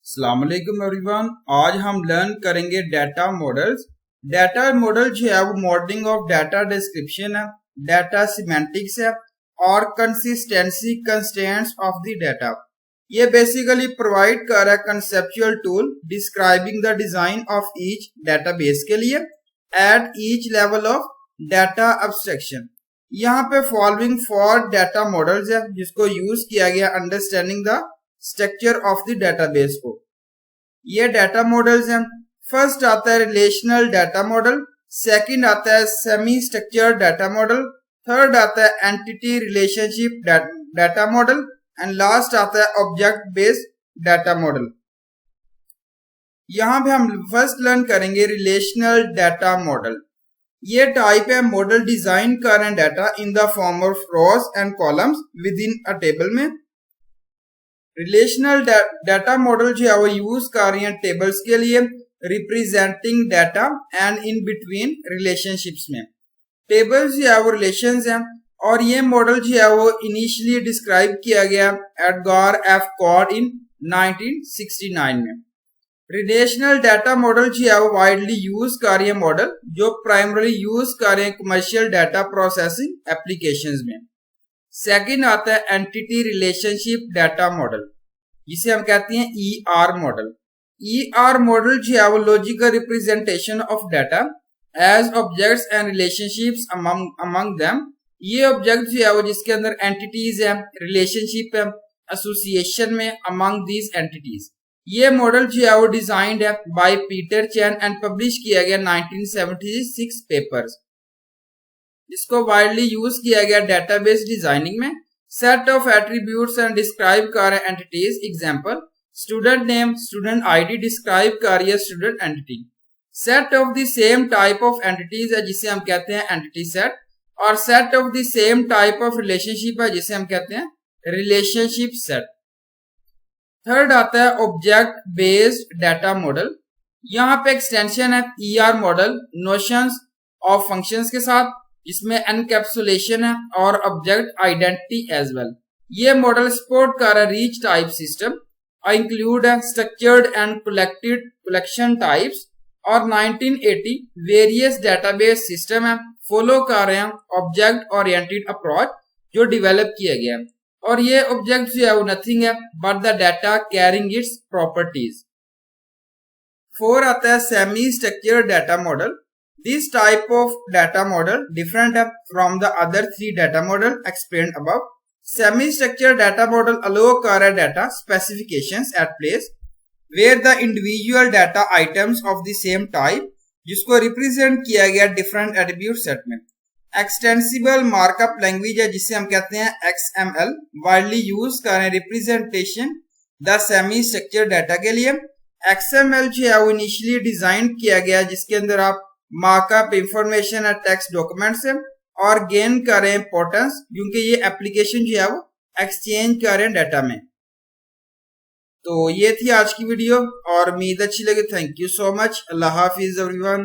अस्सलाम वालेकुम एवरीवन। आज हम लर्न करेंगे डाटा मॉडल्स। डाटा मॉडल जो है वो मॉडलिंग ऑफ डाटा डिस्क्रिप्शन है, डाटा सिमेंटिक्स है और consistency constraints of the data. ये बेसिकली प्रोवाइड कर रहा है conceptual tool describing the design of each database के लिए at each level of data abstraction. यहाँ पे फॉलोइंग 4 डाटा मॉडल्स है जिसको यूज किया गया understanding the structure of the database को। ये डाटा मॉडल्स हैं। फर्स्ट आता है रिलेशनल डाटा मॉडल, सेकंड आता है semi structured data model, third आता है entity relationship data model and last आता है ऑब्जेक्ट बेस्ड डाटा मॉडल। यहां पे हम फर्स्ट लर्न करेंगे रिलेशनल डाटा मॉडल। ये टाइप है मॉडल डिजाइन कर रहे हैं data in the form of rose and columns with in a table में। रिलेशनल डाटा मॉडल जो है वो यूज कर रही हैं टेबल्स के लिए representing data and in between relationships में। टेबल्स जो है वो रिलेशंस हैं और ये मॉडल जो है वो इनिशियली डिस्क्राइब किया गया एडगार एफ कॉड इन 1969 में। रिलेशनल डाटा मॉडल जो है वो वाइडली यूज कर रही है मॉडल जो प्राइमरली यूज कर रहे हैं कमर्शियल डाटा प्रोसेसिंग एप्लीकेशंस में। सेकंड आता है एंटिटी रिलेशनशिप डाटा मॉडल जिसे हम कहते हैं ER मॉडल। ER मॉडल जो है वो logical representation of data as objects and relationships among them. ये ऑब्जेक्ट जो है वो जिसके अंदर एंटिटीज है, रिलेशनशिप है, एसोसिएशन में अमंग दीज एंटिटीज। ये मॉडल जो है वो डिजाइंड है by Peter Chen and publish किया गया 1976 पेपर्स। इसको वाइडली यूज किया गया डेटाबेस डिजाइनिंग में। Set of attributes and describe कर entities. Example student name, student ID describe कर रही है student entity. Set of the same type of entities है जिसे हम कहते हैं एंटिटी सेट और set of the same type of relationship है जिसे हम कहते हैं रिलेशनशिप सेट। थर्ड आता है ऑब्जेक्ट बेस्ड डाटा मॉडल। यहाँ पे एक्सटेंशन है ER model notions of functions के साथ जिसमें एनकैप्सुलेशन है और ऑब्जेक्ट आइडेंटिटी एज वेल। ये मॉडल सपोर्ट कर रहा है रीच टाइप सिस्टम और इंक्लूड है स्ट्रक्चर्ड एंड कलेक्शन टाइप्स और 1980 वेरियस डेटाबेस सिस्टम है फॉलो कर रहे हैं ऑब्जेक्ट ओरिएंटेड अप्रोच जो डेवलप किया गया है और ये ऑब्जेक्ट जो है वो नथिंग है but the data carrying its properties. 4 आता है semi structured data model. This type of data model different from the other 3 data model explained above. Semi-structured data model allow कर data specifications at place where the individual data items of the same type जिसको represent किया गया different attribute set में। Extensible markup language है जिसे हम कहते हैं XML widely use कर representation the semi-structured data के लिए। XML जो है वो initially डिजाइन किया गया जिसके अंदर आप मार्कअप इंफॉर्मेशन और टेक्स्ट डॉक्यूमेंट से और गेन करें इंपॉर्टेंस क्योंकि ये एप्लीकेशन जो है वो एक्सचेंज करें डाटा में। तो ये थी आज की वीडियो और उम्मीद अच्छी लगी। Thank you so much. Allah Hafiz everyone.